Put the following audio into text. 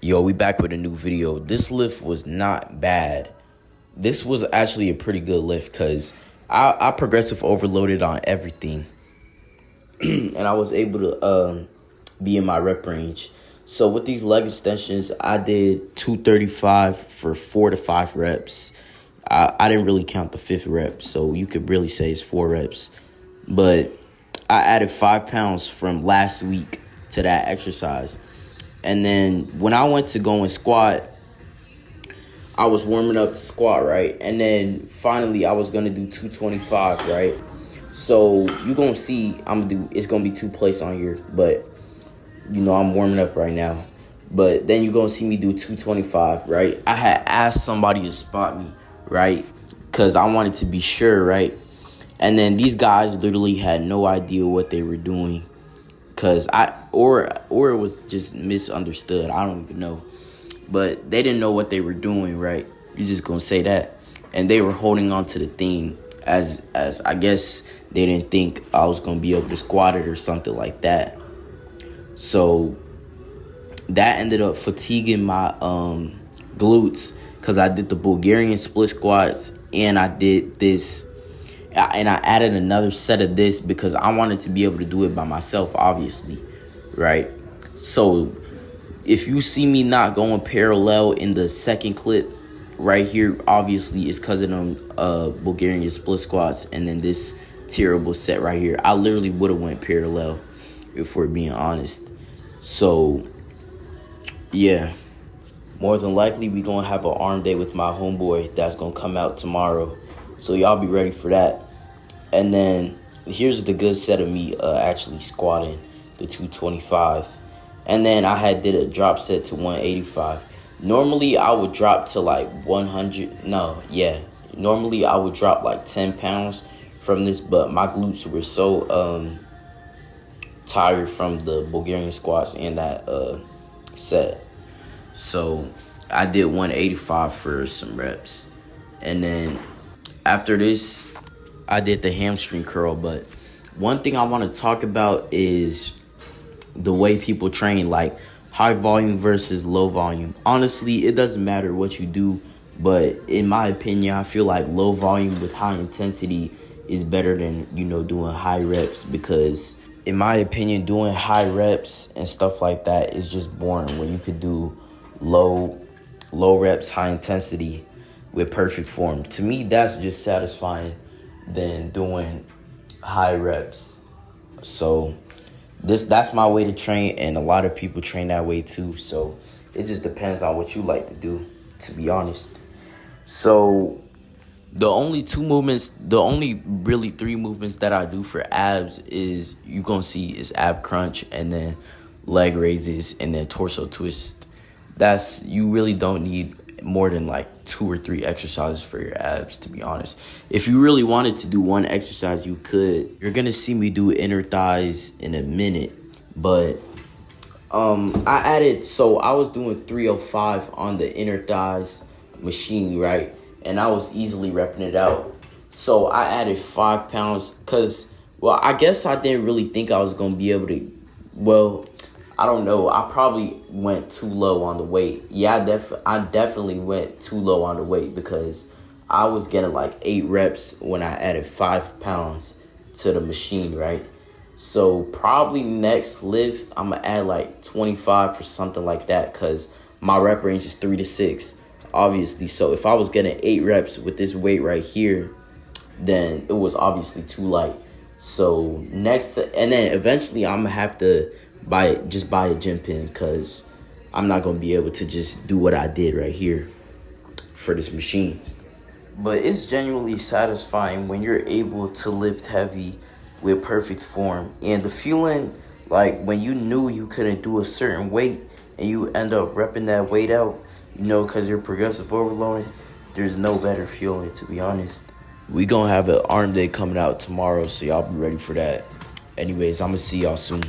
Yo, we back with a new video. This lift was not bad. This was actually a pretty good lift because I progressive overloaded on everything. And I was able to be in my rep range. So with these leg extensions, I did 235 for 4 to 5 reps. I didn't really count the 5th rep, so you could really say it's 4 reps. But I added 5 pounds from last week to that exercise. And then when I went to go and squat, I was warming up to squat, right? And then finally I was going to do 225, right? So you're going to see it's going to be 2 plates on here. But, I'm warming up right now. But then you're going to see me do 225, right? I had asked somebody to spot me, right? Because I wanted to be sure, right? And then these guys literally had no idea what they were doing. Cause or it was just misunderstood. I don't even know, but they didn't know what they were doing. Right? You're just gonna say that, and they were holding on to the thing as I guess they didn't think I was gonna be able to squat it or something like that. So that ended up fatiguing my glutes because I did the Bulgarian split squats and I did this. And I added another set of this because I wanted to be able to do it by myself, obviously, right? So if you see me not going parallel in the second clip right here, obviously it's because of them Bulgarian split squats and then this terrible set right here. I literally would have went parallel if we're being honest. So, yeah. More than likely, we going to have an arm day with my homeboy that's going to come out tomorrow. So y'all be ready for that. And then here's the good set of me actually squatting the 225. And then I did a drop set to 185. Normally I would drop to like 100. Normally I would drop like 10 pounds from this, but my glutes were so tired from the Bulgarian squats and that set. So I did 185 for some reps. And then after this, I did the hamstring curl. But one thing I want to talk about is the way people train, like high volume versus low volume. Honestly, it doesn't matter what you do, but in my opinion, I feel like low volume with high intensity is better than, doing high reps, because in my opinion, doing high reps and stuff like that is just boring when you could do low reps, high intensity with perfect form. To me, that's just satisfying than doing high reps. So that's my way to train, and a lot of people train that way too. So it just depends on what you like to do, to be honest. So the only really 3 movements that I do for abs is you're gonna see is ab crunch and then leg raises and then torso twist. You really don't need more than like 2 or 3 exercises for your abs, to be honest. If you really wanted to do one exercise, you could. You're gonna see me do inner thighs in a minute, but I was doing 305 on the inner thighs machine, right? And I was easily repping it out. So I added 5 pounds because, I guess I didn't really think I was gonna be able to, I don't know. I probably went too low on the weight. Yeah, I definitely went too low on the weight because I was getting like 8 reps when I added 5 pounds to the machine, right? So probably next lift, I'm going to add like 25 or something like that because my rep range is 3 to 6, obviously. So if I was getting 8 reps with this weight right here, then it was obviously too light. So and then eventually I'm going to have to buy a gym pin because I'm not going to be able to just do what I did right here for this machine. But it's genuinely satisfying when you're able to lift heavy with perfect form. And the feeling, like when you knew you couldn't do a certain weight and you end up repping that weight out, because you're progressive overloading, there's no better feeling, to be honest. We going to have an arm day coming out tomorrow, so y'all be ready for that. Anyways, I'm going to see y'all soon.